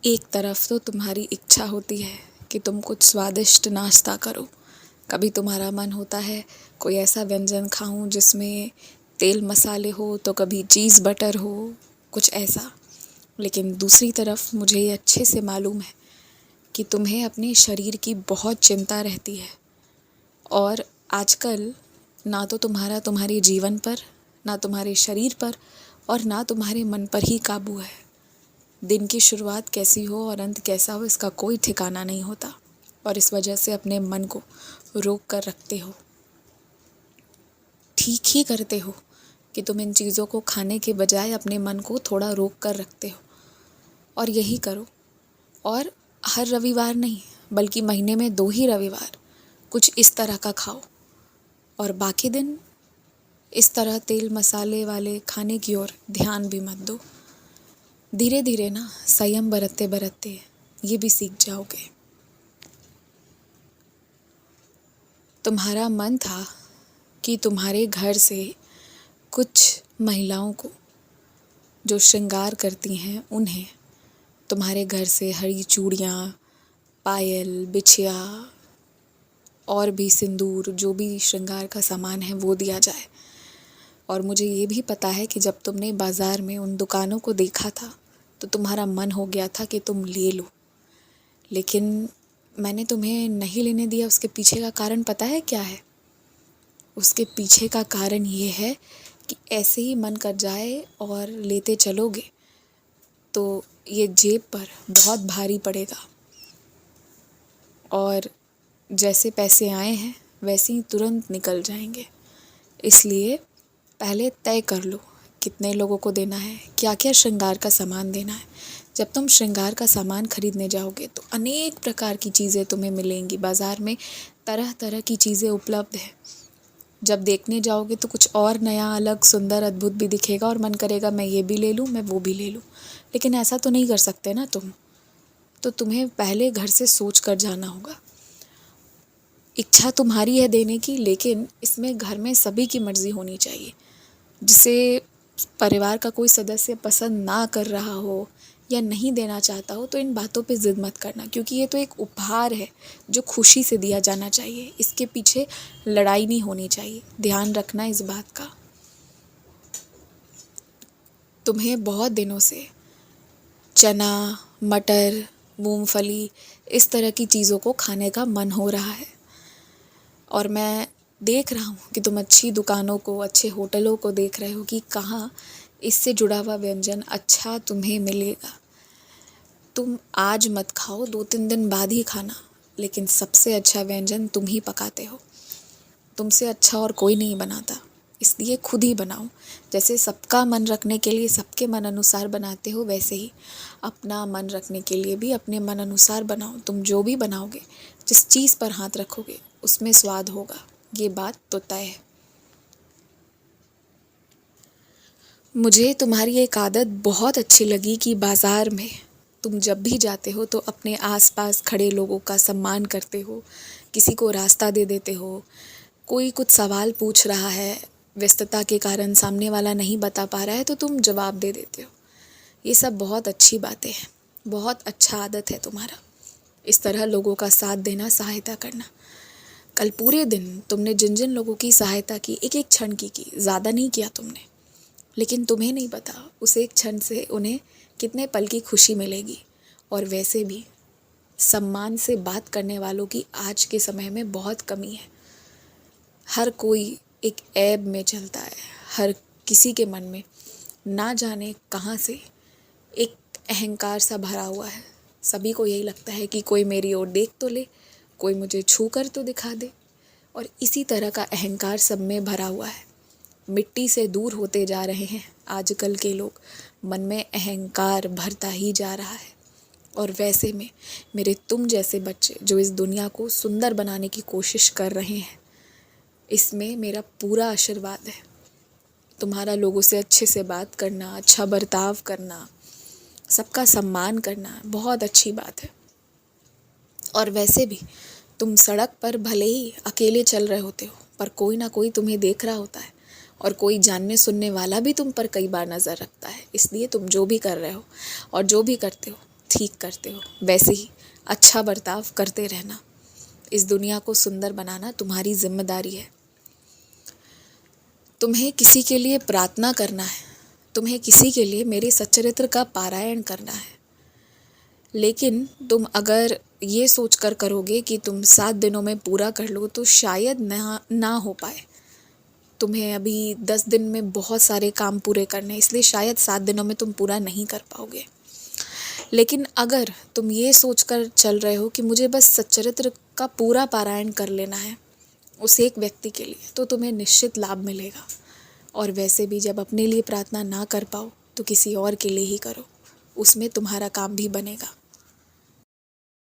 एक तरफ तो तुम्हारी इच्छा होती है कि तुम कुछ स्वादिष्ट नाश्ता करो। कभी तुम्हारा मन होता है कोई ऐसा व्यंजन खाऊं जिसमें तेल मसाले हो, तो कभी चीज़ बटर हो, कुछ ऐसा। लेकिन दूसरी तरफ मुझे ये अच्छे से मालूम है कि तुम्हें अपने शरीर की बहुत चिंता रहती है। और आजकल ना तो तुम्हारे जीवन पर, ना तुम्हारे शरीर पर, और ना तुम्हारे मन पर ही काबू है। दिन की शुरुआत कैसी हो और अंत कैसा हो, इसका कोई ठिकाना नहीं होता। और इस वजह से अपने मन को रोक कर रखते हो। ठीक ही करते हो कि तुम इन चीज़ों को खाने के बजाय अपने मन को थोड़ा रोक कर रखते हो। और यही करो। और हर रविवार नहीं, बल्कि महीने में 2 ही रविवार कुछ इस तरह का खाओ। और बाकी दिन इस तरह तेल मसाले वाले खाने की ओर ध्यान भी मत दो। धीरे धीरे ना संयम बरतते बरतते ये भी सीख जाओगे। तुम्हारा मन था कि तुम्हारे घर से कुछ महिलाओं को जो श्रृंगार करती हैं, उन्हें तुम्हारे घर से हरी चूड़ियाँ, पायल, बिछिया और भी सिंदूर, जो भी श्रृंगार का सामान है वो दिया जाए। और मुझे ये भी पता है कि जब तुमने बाज़ार में उन दुकानों को देखा था तो तुम्हारा मन हो गया था कि तुम ले लो। लेकिन मैंने तुम्हें नहीं लेने दिया। उसके पीछे का कारण पता है क्या है? उसके पीछे का कारण ये है कि ऐसे ही मन कर जाए और लेते चलोगे तो ये जेब पर बहुत भारी पड़ेगा। और जैसे पैसे आए हैं वैसे ही तुरंत निकल जाएंगे। इसलिए पहले तय कर लो कितने लोगों को देना है, क्या क्या श्रृंगार का सामान देना है। जब तुम श्रृंगार का सामान खरीदने जाओगे तो अनेक प्रकार की चीज़ें तुम्हें मिलेंगी। बाज़ार में तरह तरह की चीज़ें उपलब्ध है। जब देखने जाओगे तो कुछ और नया, अलग, सुंदर, अद्भुत भी दिखेगा और मन करेगा मैं ये भी ले लूँ, मैं वो भी ले लूँ। लेकिन ऐसा तो नहीं कर सकते ना तुम। तो तुम्हें पहले घर से सोच कर जाना होगा। इच्छा तुम्हारी है देने की, लेकिन इसमें घर में सभी की मर्ज़ी होनी चाहिए। जिसे परिवार का कोई सदस्य पसंद ना कर रहा हो या नहीं देना चाहता हो तो इन बातों पे ज़िद मत करना, क्योंकि ये तो एक उपहार है जो खुशी से दिया जाना चाहिए। इसके पीछे लड़ाई नहीं होनी चाहिए। ध्यान रखना इस बात का। तुम्हें बहुत दिनों से चना, मटर, मूंगफली, इस तरह की चीज़ों को खाने का मन हो रहा है। और मैं देख रहा हूँ कि तुम अच्छी दुकानों को, अच्छे होटलों को देख रहे हो कि कहाँ इससे जुड़ा हुआ व्यंजन अच्छा तुम्हें मिलेगा। तुम आज मत खाओ, 2-3 दिन बाद ही खाना। लेकिन सबसे अच्छा व्यंजन तुम ही पकाते हो। तुमसे अच्छा और कोई नहीं बनाता, इसलिए खुद ही बनाओ। जैसे सबका मन रखने के लिए सबके मन अनुसार बनाते हो, वैसे ही अपना मन रखने के लिए भी अपने मन अनुसार बनाओ। तुम जो भी बनाओगे, जिस चीज़ पर हाथ रखोगे उसमें स्वाद होगा, ये बात तो तय है। मुझे तुम्हारी एक आदत बहुत अच्छी लगी कि बाज़ार में तुम जब भी जाते हो तो अपने आसपास खड़े लोगों का सम्मान करते हो, किसी को रास्ता दे देते हो। कोई कुछ सवाल पूछ रहा है, व्यस्तता के कारण सामने वाला नहीं बता पा रहा है तो तुम जवाब दे देते हो। ये सब बहुत अच्छी बातें हैं, बहुत अच्छा आदत है तुम्हारा। इस तरह लोगों का साथ देना, सहायता करना। कल पूरे दिन तुमने जिन जिन लोगों की सहायता की, एक एक क्षण की, ज़्यादा नहीं किया तुमने। लेकिन तुम्हें नहीं पता उस एक क्षण से उन्हें कितने पल की खुशी मिलेगी। और वैसे भी सम्मान से बात करने वालों की आज के समय में बहुत कमी है। हर कोई एक ऐब में चलता है। हर किसी के मन में ना जाने कहाँ से एक अहंकार सा भरा हुआ है। सभी को यही लगता है कि कोई मेरी ओर देख तो ले, कोई मुझे छू कर तो दिखा दे। और इसी तरह का अहंकार सब में भरा हुआ है। मिट्टी से दूर होते जा रहे हैं आजकल के लोग। मन में अहंकार भरता ही जा रहा है। और वैसे में मेरे तुम जैसे बच्चे जो इस दुनिया को सुंदर बनाने की कोशिश कर रहे हैं, इसमें मेरा पूरा आशीर्वाद है। तुम्हारा लोगों से अच्छे से बात करना, अच्छा बर्ताव करना, सबका सम्मान करना बहुत अच्छी बात है। और वैसे भी तुम सड़क पर भले ही अकेले चल रहे होते हो, पर कोई ना कोई तुम्हें देख रहा होता है। और कोई जानने सुनने वाला भी तुम पर कई बार नज़र रखता है। इसलिए तुम जो भी कर रहे हो और जो भी करते हो, ठीक करते हो वैसे ही अच्छा बर्ताव करते रहना। इस दुनिया को सुंदर बनाना तुम्हारी जिम्मेदारी है। तुम्हें किसी के लिए प्रार्थना करना है, तुम्हें किसी के लिए मेरे सच्चरित्र का पारायण करना है, लेकिन तुम अगर ये सोच कर करोगे कि तुम 7 दिनों में पूरा कर लो तो शायद ना हो पाए। तुम्हें अभी 10 दिन में बहुत सारे काम पूरे करने, इसलिए शायद 7 दिनों में तुम पूरा नहीं कर पाओगे। लेकिन अगर तुम ये सोच कर चल रहे हो कि मुझे बस सच्चरित्र का पूरा पारायण कर लेना है उस एक व्यक्ति के लिए, तो तुम्हें निश्चित लाभ मिलेगा। और वैसे भी जब अपने लिए प्रार्थना ना कर पाओ तो किसी और के लिए ही करो, उसमें तुम्हारा काम भी बनेगा।